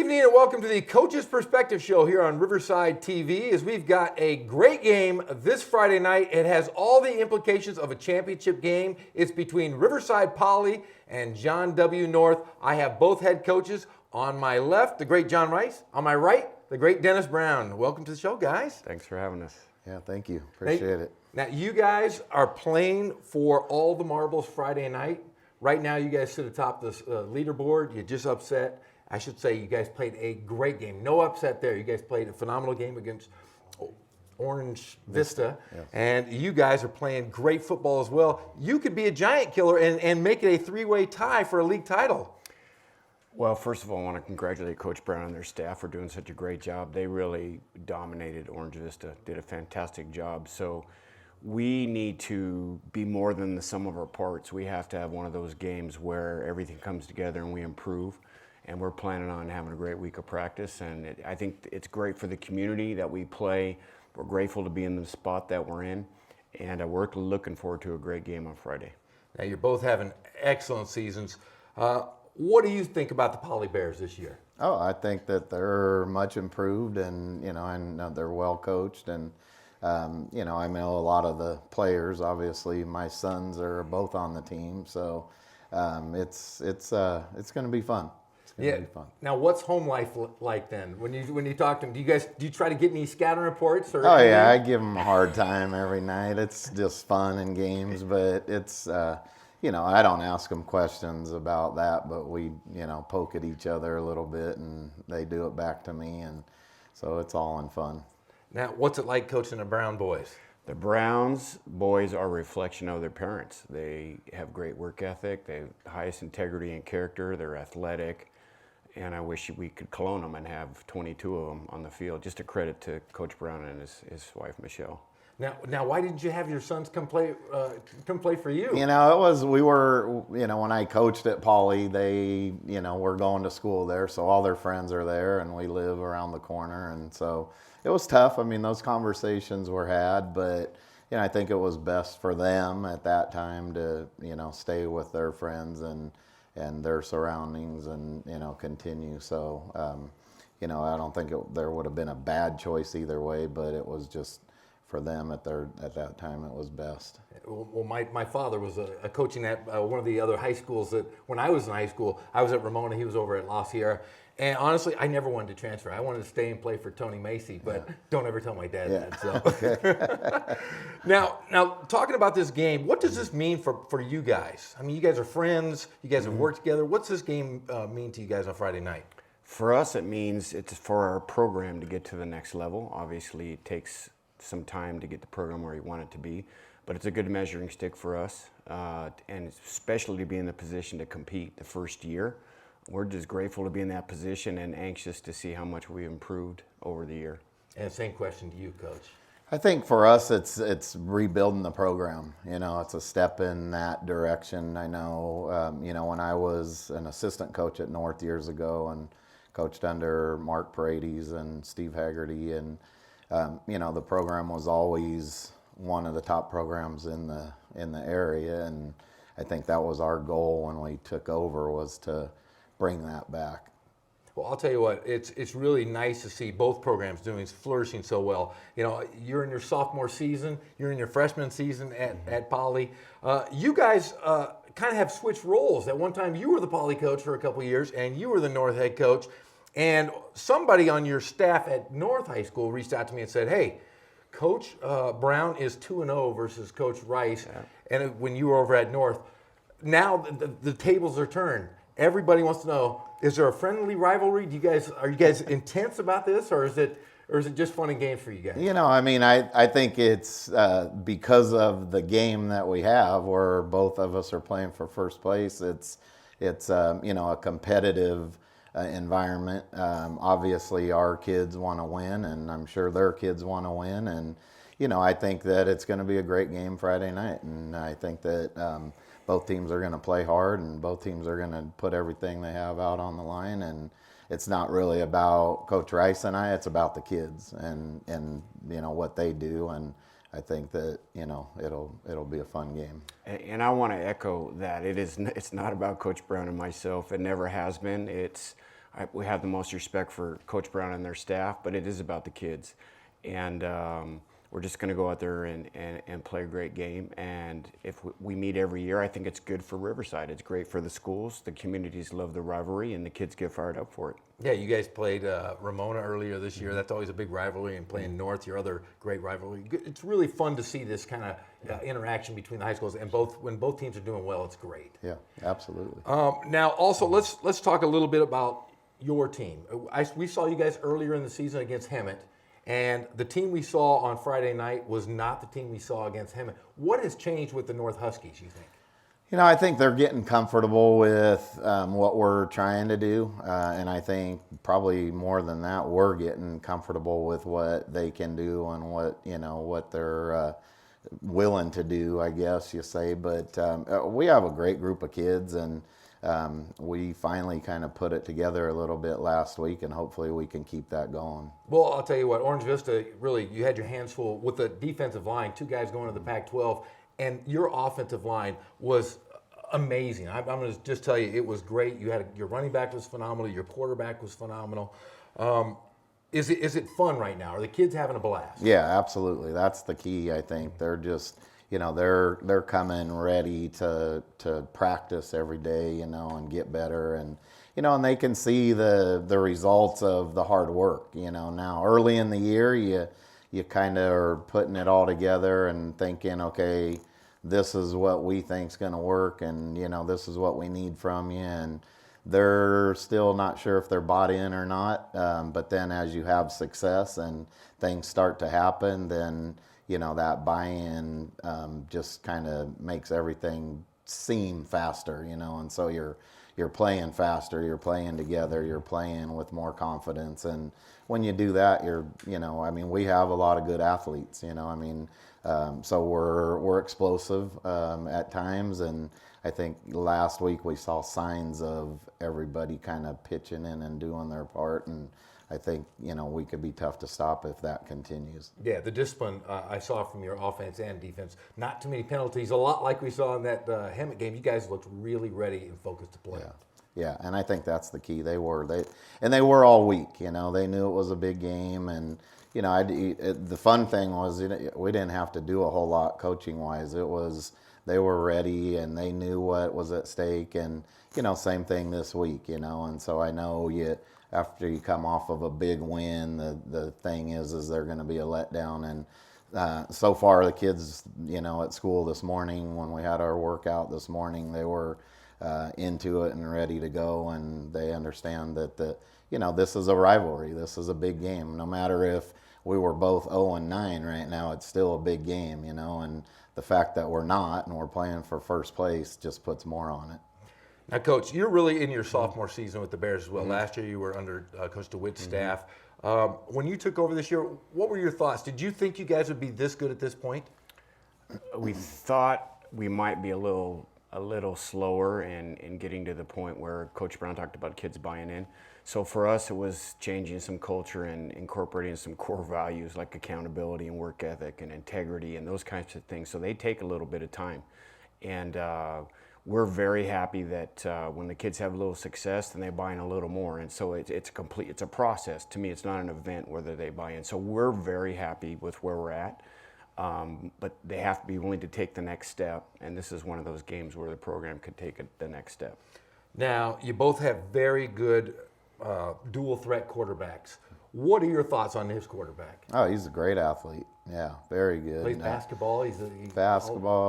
evening and welcome to the Coach's Perspective Show here on Riverside TV. As we've got a great game this Friday night. It has all the implications of a championship game. It's between Riverside Poly and John W. North. I have both head coaches. On my left, the great John Rice. On my right, the great Dennis Brown. Welcome to the show, guys. Thanks for having us. Yeah, thank you. Appreciate it. Now, you guys are playing for all the marbles Friday night. Right now, you guys sit atop this leaderboard. You're just upset. I should say you guys played a great game. No upset there. You guys played a phenomenal game against Orange Vista. Yes. And you guys are playing great football as well. You could be a giant killer and make it a three-way tie for a league title. Well, first of all, I want to congratulate Coach Brown and their staff for doing such a great job. They really dominated Orange Vista, did a fantastic job. So we need to be more than the sum of our parts. We have to have one of those games where everything comes together and we improve. And we're planning on having a great week of practice. And I think it's great for the community that we play. We're grateful to be in the spot that we're in. And we're looking forward to a great game on Friday. Now, you're both having excellent seasons. What do you think about the Poly Bears this year? Oh, I think that they're much improved, and I know they're well coached, and I know a lot of the players. Obviously, my sons are both on the team, so it's going to be fun. It's going to be fun. Now, what's home life like then? When you talk to them, do you try to get any scouting reports? Or oh yeah, I give them a hard time every night. It's just fun and games, but it's. I don't ask them questions about that, but we, poke at each other a little bit, and they do it back to me, and so it's all in fun. Now, what's it like coaching the Brown boys? The Browns boys are a reflection of their parents. They have great work ethic, they have the highest integrity and character, they're athletic, and I wish we could clone them and have 22 of them on the field. Just a credit to Coach Brown and his wife, Michelle. Now, why didn't you have your sons come play for you? When I coached at Poly, they, were going to school there, so all their friends are there, and we live around the corner, and so it was tough. I mean, those conversations were had, but, I think it was best for them at that time to, stay with their friends and their surroundings and, continue. So, I don't think there would have been a bad choice either way, but it was just, for them at that time, it was best. Well, my father was a coaching at one of the other high schools that when I was in high school, I was at Ramona, he was over at La Sierra. And honestly, I never wanted to transfer. I wanted to stay and play for Tony Macy, but don't ever tell my dad that. So. Okay. Now, talking about this game, what does this mean for you guys? I mean, you guys are friends. You guys have worked together. What's this game mean to you guys on Friday night? For us, it means it's for our program to get to the next level. Obviously, it takes some time to get the program where you want it to be, but it's a good measuring stick for us, and especially to be in the position to compete the first year. We're just grateful to be in that position and anxious to see how much we improved over the year. And same question to you, Coach. I think for us, it's rebuilding the program. It's a step in that direction. I know, when I was an assistant coach at North years ago and coached under Mark Paredes and Steve Haggerty, and the program was always one of the top programs in the area, and I think that was our goal when we took over, was to bring that back. Well, I'll tell you what, it's really nice to see both programs flourishing so well. You're in your sophomore season, you're in your freshman season at Poly. You guys kind of have switched roles. At one time, you were the Poly coach for a couple of years, and you were the North head coach. And somebody on your staff at North High School reached out to me and said, hey, Coach Brown is 2-0 versus Coach Rice. Yeah. And when you were over at North, now the tables are turned. Everybody wants to know, is there a friendly rivalry? Are you guys intense about this, or is it just fun and games for you guys? I think it's because of the game that we have, where both of us are playing for first place. It's a competitive environment. Obviously, our kids want to win, and I'm sure their kids want to win. And I think that it's going to be a great game Friday night, and I think that both teams are going to play hard, and both teams are going to put everything they have out on the line. And it's not really about Coach Rice and I; it's about the kids and what they do. And I think that it'll be a fun game. And I want to echo that it's not about Coach Brown and myself. It never has been. we have the most respect for Coach Brown and their staff, but it is about the kids. And we're just going to go out there and play a great game. And if we meet every year, I think it's good for Riverside. It's great for the schools. The communities love the rivalry, and the kids get fired up for it. Yeah, you guys played Ramona earlier this year. That's always a big rivalry, and playing North, your other great rivalry. It's really fun to see this kind of interaction between the high schools, and when both teams are doing well, it's great. Yeah, absolutely. Now, also, let's talk a little bit about your team. We saw you guys earlier in the season against Hemet, and the team we saw on Friday night was not the team we saw against Hemet. What has changed with the North Huskies, you think? You know, I think they're getting comfortable with what we're trying to do, and I think probably more than that, we're getting comfortable with what they can do and what they're willing to do, I guess you say. But we have a great group of kids, and we finally kind of put it together a little bit last week, and hopefully we can keep that going. Well, I'll tell you what, Orange Vista, really, you had your hands full with the defensive line, 2 guys going to the Pac-12, and your offensive line was amazing. I'm going to just tell you, it was great. Your running back was phenomenal. Your quarterback was phenomenal. Is it fun right now? Are the kids having a blast? Yeah, absolutely. That's the key, I think. They're just, they're coming ready to practice every day, and get better, and and they can see the results of the hard work. Now early in the year, you kind of are putting it all together and thinking, okay, this is what we think's going to work, and this is what we need from you, and they're still not sure if they're bought in or not. But then as you have success and things start to happen, then that buy-in just kind of makes everything seem faster, and so you're playing faster, you're playing together, you're playing with more confidence, and when you do that, we have a lot of good athletes, so we're explosive at times, and I think last week we saw signs of everybody kind of pitching in and doing their part, and I think we could be tough to stop if that continues. Yeah, the discipline I saw from your offense and defense. Not too many penalties. A lot like we saw in that Hemet game. You guys looked really ready and focused to play. Yeah, and I think that's the key. They were all week. They knew it was a big game, and the fun thing was we didn't have to do a whole lot coaching wise. It was they were ready and they knew what was at stake, and same thing this week. And so I know after you come off of a big win, the thing is they're going to be a letdown. And so far, the kids, at school this morning, when we had our workout this morning, they were into it and ready to go, and they understand that this is a rivalry. This is a big game. No matter if we were both 0-9 right now, it's still a big game, and the fact that we're not and we're playing for first place just puts more on it. Now, Coach, you're really in your sophomore season with the Bears as well. Mm-hmm. Last year you were under Coach DeWitt's staff. When you took over this year, what were your thoughts? Did you think you guys would be this good at this point? We thought we might be a little slower in getting to the point where Coach Brown talked about kids buying in. So for us, it was changing some culture and incorporating some core values like accountability and work ethic and integrity and those kinds of things. So they take a little bit of time. And we're very happy that when the kids have a little success, then they buy in a little more. And so it's a process. To me, it's not an event whether they buy in. So we're very happy with where we're at. But they have to be willing to take the next step, and this is one of those games where the program could take the next step. Now, you both have very good dual threat quarterbacks. What are your thoughts on his quarterback? Oh, he's a great athlete. Yeah, very good. Plays basketball.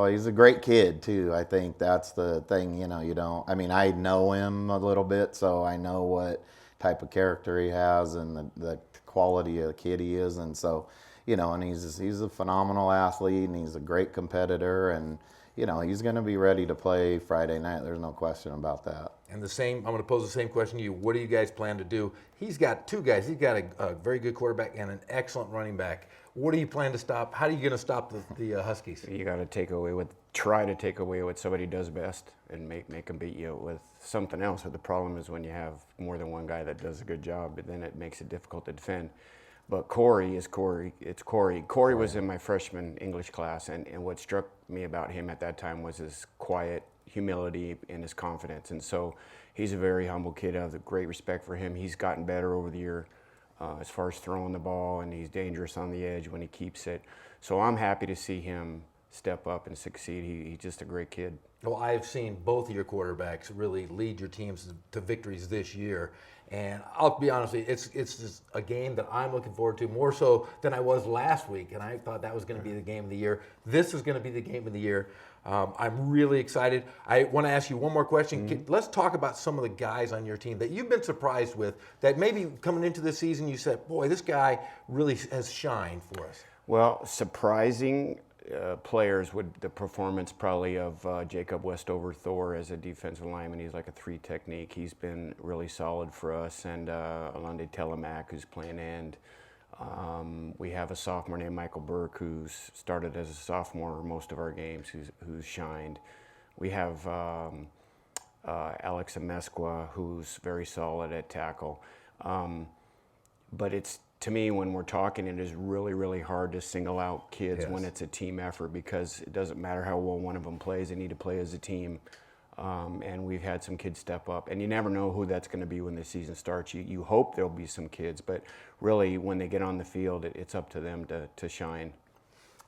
He's a great kid too. I think that's the thing. I know him a little bit, so I know what type of character he has and the quality of the kid he is, and so. And he's a phenomenal athlete, and he's a great competitor, and he's going to be ready to play Friday night. There's no question about that. And I'm going to pose the same question to you. What do you guys plan to do? He's got 2 guys. He's got a very good quarterback and an excellent running back. What do you plan to stop? How are you going to stop the Huskies? You got to try to take away what somebody does best and make them beat you with something else. But the problem is when you have more than one guy that does a good job, then it makes it difficult to defend. But Corey is Corey. It's Corey. Corey was in my freshman English class, and what struck me about him at that time was his quiet humility and his confidence. And so he's a very humble kid. I have a great respect for him. He's gotten better over the year as far as throwing the ball, and he's dangerous on the edge when he keeps it. So I'm happy to see him step up and succeed. He's just a great kid. Well, I've seen both of your quarterbacks really lead your teams to victories this year. And I'll be honest with you, it's just a game that I'm looking forward to more so than I was last week. And I thought that was going to be the game of the year. This is going to be the game of the year. I'm really excited. I want to ask you one more question. Let's talk about some of the guys on your team that you've been surprised with, that maybe coming into the season you said, boy, this guy really has shined for us. Well, surprising players would the performance probably of Jacob Westover Thor as a defensive lineman. He's like a 3 technique. He's been really solid for us, and Alonde Telemac, who's playing end. We have a sophomore named Michael Burke who's started as a sophomore most of our games, who's shined. We have Alex Amesqua, who's very solid at tackle. But it's, to me, when we're talking, it is really, really hard to single out kids when it's a team effort, because it doesn't matter how well one of them plays, they need to play as a team. And we've had some kids step up, and you never know who that's going to be when the season starts. You hope there'll be some kids, but really when they get on the field, it's up to them to shine.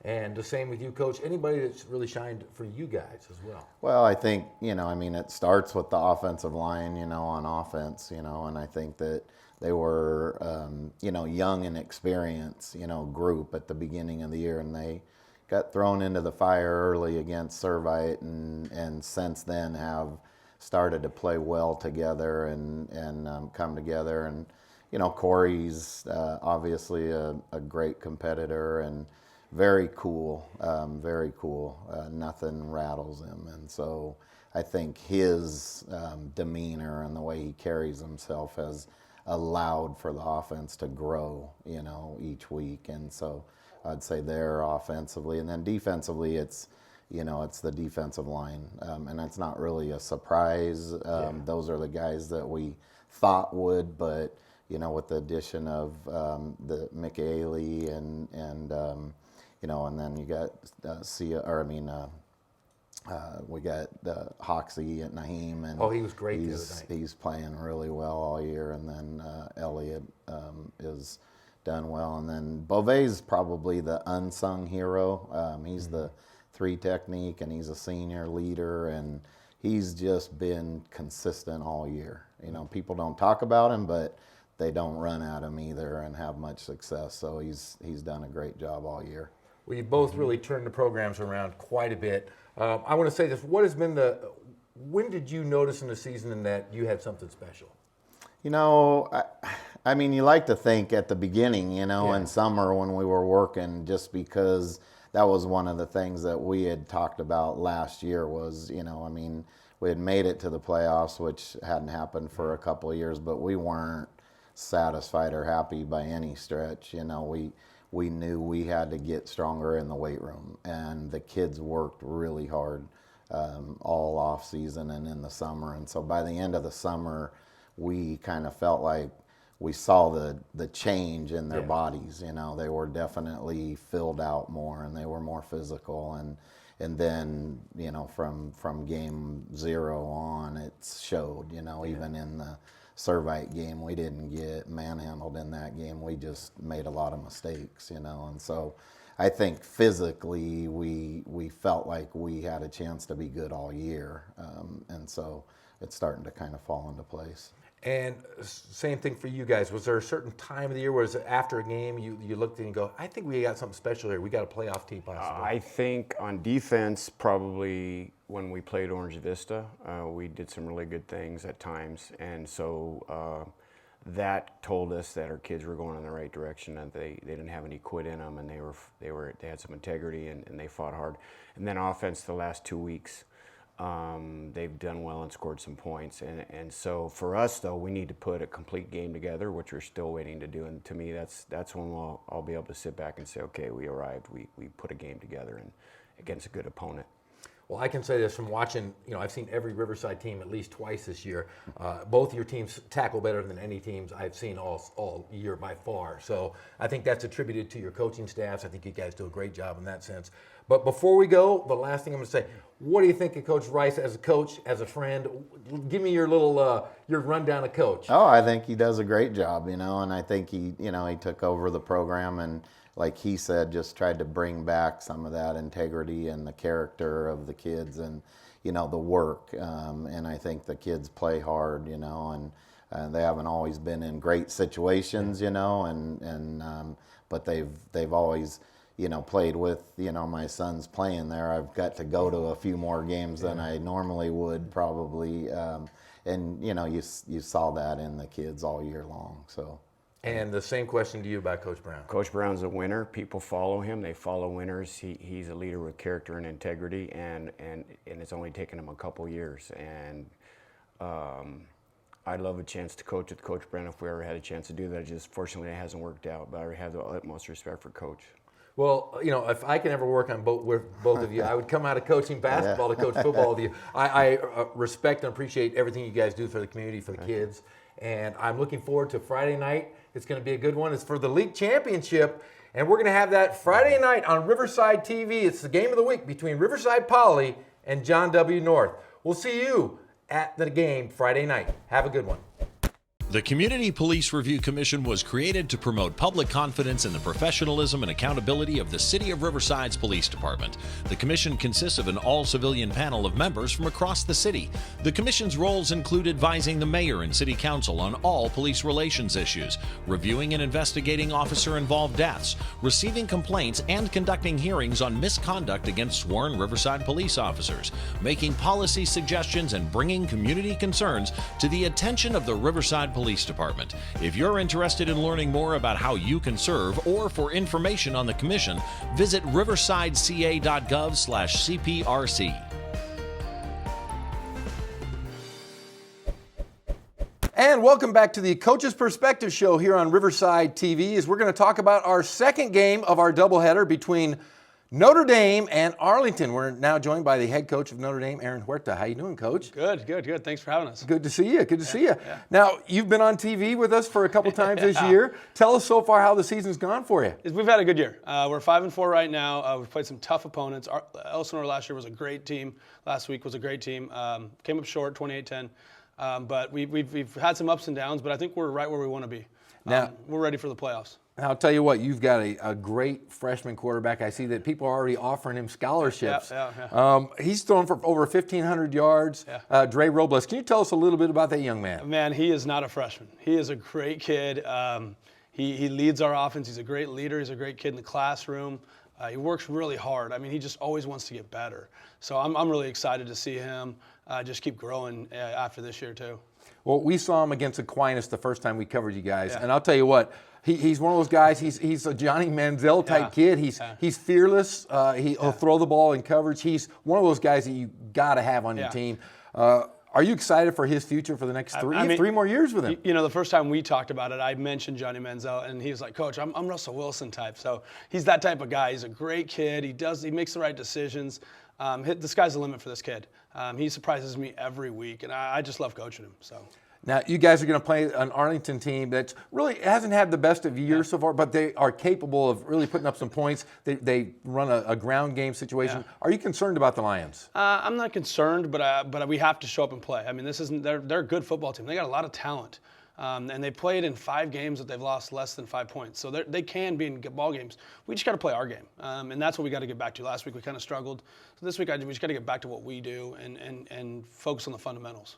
And the same with you, Coach. Anybody that's really shined for you guys as well? Well, I think, it starts with the offensive line, on offense, and I think that they were, young and experienced, group at the beginning of the year, and they got thrown into the fire early against Servite, and since then have started to play well together and come together. And, Corey's obviously a great competitor and very cool, very cool. Nothing rattles him. And so I think his demeanor and the way he carries himself has allowed for the offense to grow, each week. And so I'd say there offensively, and then defensively, it's the defensive line, and that's not really a surprise. Those are the guys that we thought would, but with the addition of the McAley and then you got we got Hoxie at Naheem, and he was great the other night. He's playing really well all year, and then Elliott is done well, and then Beauvais probably the unsung hero. He's the 3 technique, and he's a senior leader, and he's just been consistent all year. People don't talk about him, but they don't run at him either and have much success. So he's done a great job all year. Well, you both really turned the programs around quite a bit. I want to say this: when did you notice in the season that you had something special? I mean, you like to think at the beginning, in summer when we were working, just because that was one of the things that we had talked about last year was, we had made it to the playoffs, which hadn't happened for a couple of years, but we weren't satisfied or happy by any stretch. We knew we had to get stronger in the weight room, and the kids worked really hard all off season and in the summer. And so by the end of the summer, we kind of felt like we saw the change in their bodies. They were definitely filled out more, and they were more physical. And then from game 0 on, it showed. Even in the Servite game, we didn't get manhandled in that game. We just made a lot of mistakes, and so I think physically we felt like we had a chance to be good all year, and so it's starting to kind of fall into place. And same thing for you guys. Was there a certain time of the year where after a game you looked and you go, I think we got something special here. We got a playoff team possibly? I think on defense, probably when we played Orange Vista, we did some really good things at times. And so that told us that our kids were going in the right direction, and they didn't have any quit in them, and they had some integrity, and they fought hard. And then offense, the last 2 weeks, they've done well and scored some points. And so for us, though, we need to put a complete game together, which we're still waiting to do. And to me, that's when I'll be able to sit back and say, okay, we arrived. We put a game together and against a good opponent. Well, I can say this from watching, I've seen every Riverside team at least twice this year. Both your teams tackle better than any teams I've seen all year by far. So I think that's attributed to your coaching staffs. I think you guys do a great job in that sense. But before we go, the last thing I'm going to say, what do you think of Coach Rice as a coach, as a friend? Give me your little your rundown of Coach. Oh, I think he does a great job, and I think he took over the program and, like he said, just tried to bring back some of that integrity and the character of the kids and, the work. And I think the kids play hard, and they haven't always been in great situations, but they've always, played with, my son's playing there. I've got to go to a few more games than I normally would probably. And, you saw that in the kids all year long, so. And the same question to you about Coach Brown. Coach Brown's a winner. People follow him. They follow winners. He's a leader with character and integrity, and it's only taken him a couple years. And I'd love a chance to coach with Coach Brown if we ever had a chance to do that. Just fortunately, it hasn't worked out. But I have the utmost respect for Coach. Well, if I can ever work on with both of you, I would come out of coaching basketball to coach football with you. I respect and appreciate everything you guys do for the community, for the kids. And I'm looking forward to Friday night. It's going to be a good one. It's for the league championship. And we're going to have that Friday night on Riverside TV. It's the game of the week between Riverside Poly and John W. North. We'll see you at the game Friday night. Have a good one. The Community Police Review Commission was created to promote public confidence in the professionalism and accountability of the City of Riverside's Police Department. The commission consists of an all-civilian panel of members from across the city. The commission's roles include advising the mayor and city council on all police relations issues, reviewing and investigating officer-involved deaths, receiving complaints, and conducting hearings on misconduct against sworn Riverside police officers, making policy suggestions, and bringing community concerns to the attention of the Riverside Police Department. If you're interested in learning more about how you can serve or for information on the commission, visit riversideca.gov/CPRC. And welcome back to the Coach's Perspective Show here on Riverside TV, as we're going to talk about our second game of our doubleheader between Notre Dame and Arlington. We're now joined by the head coach of Notre Dame, Aaron Huerta. How you doing, Coach? Good. Thanks for having us. Good to see you. Good to see you. Yeah. Now, you've been on TV with us for a couple times this year. Tell us so far how the season's gone for you. We've had a good year. We're 5-4 right now. We've played some tough opponents. Elsinore last year was a great team. Last week was a great team. Came up short, 28-10. But we've had some ups and downs, but I think we're right where we want to be. Now, we're ready for the playoffs. I'll tell you what, you've got a great freshman quarterback. I see that people are already offering him scholarships. Yeah. He's thrown for over 1,500 yards. Yeah. Dre Robles, can you tell us a little bit about that young man? Man, he is not a freshman. He is a great kid. He leads our offense. He's a great leader. He's a great kid in the classroom. He works really hard. I mean, he just always wants to get better. So I'm really excited to see him just keep growing after this year too. Well, we saw him against Aquinas the first time we covered you guys, and I'll tell you what, he's one of those guys. He's a Johnny Manziel type kid. He's fearless. He'll throw the ball in coverage. He's one of those guys that you got to have on your team. Are you excited for his future for the next three more years with him? You know, the first time we talked about it, I mentioned Johnny Manziel, and he was like, "Coach, I'm Russell Wilson type." So he's that type of guy. He's a great kid. He makes the right decisions. The sky's the limit for this kid. He surprises me every week, and I just love coaching him. So. Now, you guys are going to play an Arlington team that really hasn't had the best of years so far, but they are capable of really putting up some points. They run a ground game situation. Yeah. Are you concerned about the Lions? I'm not concerned, but we have to show up and play. I mean, they're a good football team. They got a lot of talent. And they played in 5 games that they've lost less than 5 points. So they can be in ball games. We just got to play our game. And that's what we got to get back to. Last week we kind of struggled. So this week we just got to get back to what we do and focus on the fundamentals.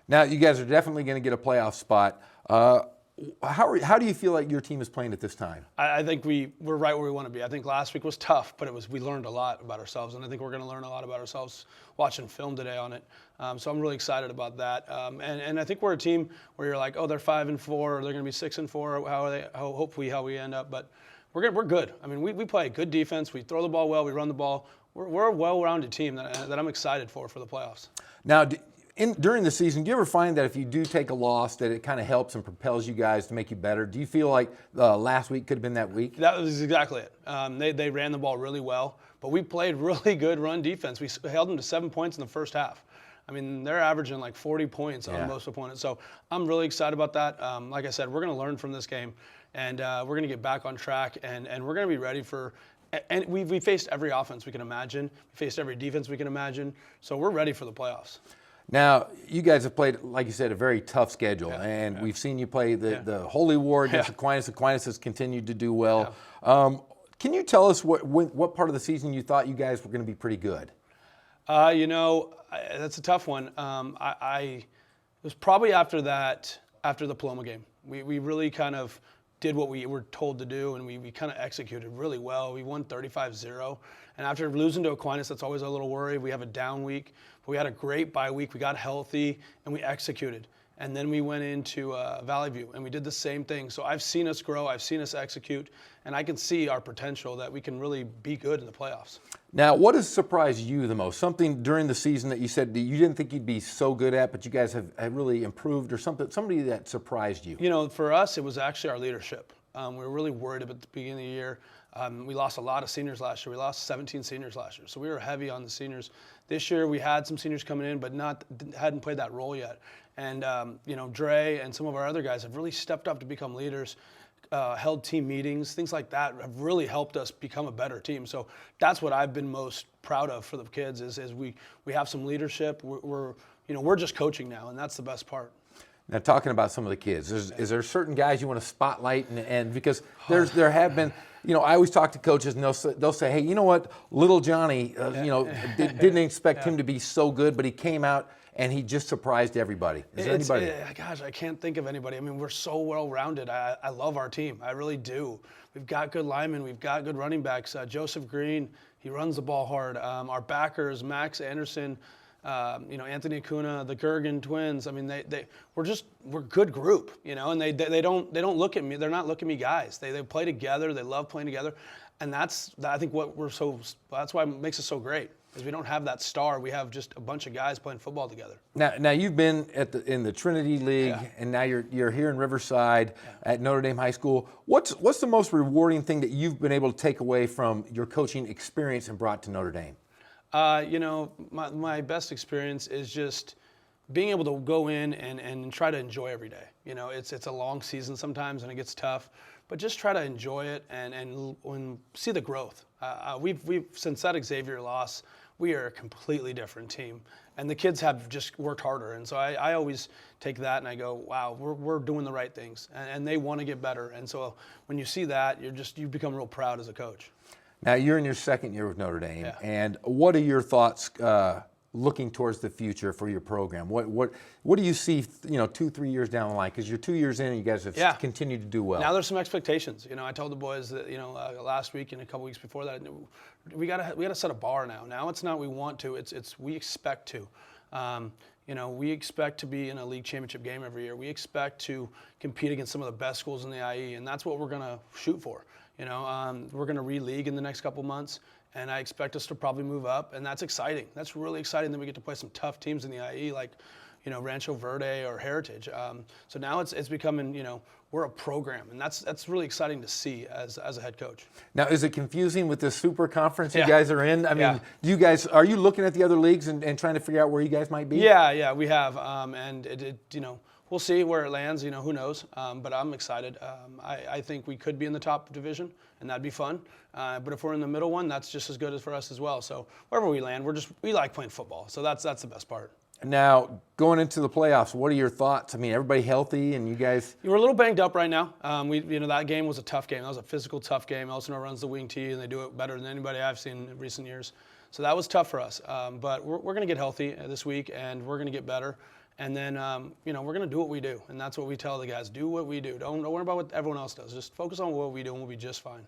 Now, you guys are definitely going to get a playoff spot. How do you feel like your team is playing at this time? I think we're right where we want to be. I think last week was tough, but we learned a lot about ourselves, and I think we're going to learn a lot about ourselves watching film today on it. So I'm really excited about that. And I think we're a team where you're like, oh, they're 5-4, or they're going to be 6-4. How we end up, but we're good. I mean, we play good defense. We throw the ball well. We run the ball. We're a well-rounded team that I'm excited for the playoffs. Now. During the season, do you ever find that if you do take a loss that it kind of helps and propels you guys to make you better? Do you feel like last week could have been that week? That was exactly it. They ran the ball really well, but we played really good run defense. We held them to 7 points in the first half. I mean, they're averaging like 40 points on most opponents. So I'm really excited about that. Like I said, we're going to learn from this game, and we're going to get back on track, and we're going to be ready for. And we faced every offense we can imagine. We faced every defense we can imagine. So we're ready for the playoffs. Now, you guys have played, like you said, a very tough schedule, and we've seen you play the Holy War against Aquinas. Aquinas has continued to do well. Can you tell us what part of the season you thought you guys were going to be pretty good? That's a tough one. It was probably after the Paloma game. We really kind of did what we were told to do, and we kind of executed really well. We won 35-0. And after losing to Aquinas, that's always a little worry. We have a down week. But we had a great bye week. We got healthy, and we executed. And then we went into Valley View, and we did the same thing. So I've seen us grow. I've seen us execute, and I can see our potential that we can really be good in the playoffs. Now, what has surprised you the most? Something during the season that you said that you didn't think you'd be so good at, but you guys have really improved, or somebody that surprised you? For us, it was actually our leadership. We were really worried about the beginning of the year. We lost a lot of seniors last year. We lost 17 seniors last year. So we were heavy on the seniors. This year we had some seniors coming in, but hadn't played that role yet. And, Dre and some of our other guys have really stepped up to become leaders, held team meetings, things like that have really helped us become a better team. So that's what I've been most proud of for the kids is we have some leadership. We're just coaching now, and that's the best part. Now, talking about some of the kids, is there certain guys you want to spotlight? And because there have been, I always talk to coaches, and they'll say, hey, you know what, little Johnny, didn't expect him to be so good, but he came out and he just surprised everybody. Is there anybody? Gosh, I can't think of anybody. I mean, we're so well-rounded. I love our team. I really do. We've got good linemen. We've got good running backs. Joseph Green, he runs the ball hard. Our backers, Max Anderson, Anthony Acuna, the Gergen twins. I mean, we're a good group, and they don't look at me. They're not looking at me guys. They play together. They love playing together, and that's why it makes us so great. Is we don't have that star. We have just a bunch of guys playing football together. Now you've been in the Trinity League, and now you're here in Riverside at Notre Dame High School. What's the most rewarding thing that you've been able to take away from your coaching experience and brought to Notre Dame? My best experience is just being able to go in and try to enjoy every day. It's a long season sometimes and it gets tough, but just try to enjoy it and see the growth. We've since that Xavier loss, we are a completely different team, and the kids have just worked harder. And so I always take that and I go, wow, we're doing the right things, and they want to get better. And so when you see that, you become real proud as a coach. Now you're in your second year with Notre Dame, and what are your thoughts looking towards the future for your program? What do you see, 2-3 years down the line? Because you're 2 years in, and you guys have continued to do well. Now there's some expectations. I told the boys that last week and a couple weeks before that, we gotta set a bar now. Now it's not we want to, it's we expect to. We expect to be in a league championship game every year. We expect to compete against some of the best schools in the IE, and that's what we're gonna shoot for. We're going to re-league in the next couple months, and I expect us to probably move up, and that's exciting. That's really exciting that we get to play some tough teams in the IE like, Rancho Verde or Heritage. So now it's becoming, we're a program, and that's really exciting to see as a head coach. Now, is it confusing with this super conference you guys are in? I mean, are you looking at the other leagues and trying to figure out where you guys might be? Yeah, we have, and we'll see where it lands. Who knows? But I'm excited. I think we could be in the top division, and that'd be fun. But if we're in the middle one, that's just as good as for us as well. So wherever we land, we like playing football. So that's the best part. Now, going into the playoffs, what are your thoughts? I mean, everybody healthy, and you guys? We're a little banged up right now. That game was a tough game. That was a physical, tough game. Elsinore runs the wing tee, and they do it better than anybody I've seen in recent years. So that was tough for us. But we're going to get healthy this week, and we're going to get better. And then, we're going to do what we do. And that's what we tell the guys. Do what we do. Don't worry about what everyone else does. Just focus on what we do, and we'll be just fine.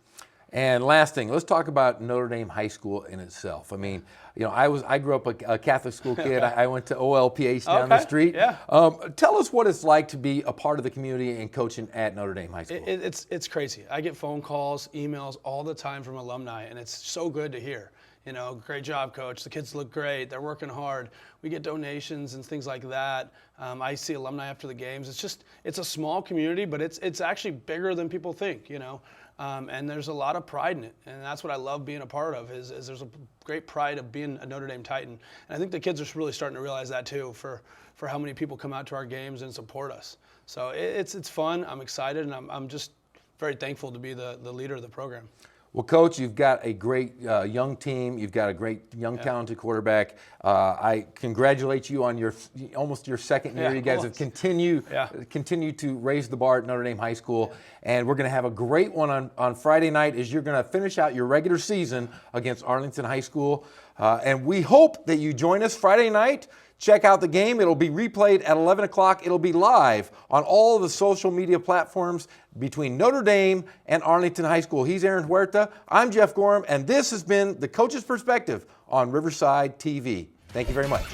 And last thing, let's talk about Notre Dame High School in itself. I mean, I grew up a Catholic school kid. I went to OLPH down the street. Yeah. Tell us what it's like to be a part of the community and coaching at Notre Dame High School. It's crazy. I get phone calls, emails all the time from alumni, and it's so good to hear. You know, great job, coach. The kids look great. They're working hard. We get donations and things like that. I see alumni after the games. It's a small community, but it's actually bigger than people think, you know. And there's a lot of pride in it, and that's what I love being a part of. Is there's a great pride of being a Notre Dame Titan, and I think the kids are really starting to realize that too. For how many people come out to our games and support us. So it's fun. I'm excited, and I'm just very thankful to be the leader of the program. Well, Coach, you've got a great young team. You've got a great young, talented quarterback. I congratulate you on almost your second year. Yeah, you guys almost. have continued to raise the bar at Notre Dame High School, and we're going to have a great one on Friday night as you're going to finish out your regular season against Arlington High School. And we hope that you join us Friday night. Check out the game. It'll be replayed at 11 o'clock. It'll be live on all of the social media platforms between Notre Dame and Arlington High School. He's Aaron Huerta. I'm Jeff Gorham, and this has been the Coach's Perspective on Riverside TV. Thank you very much.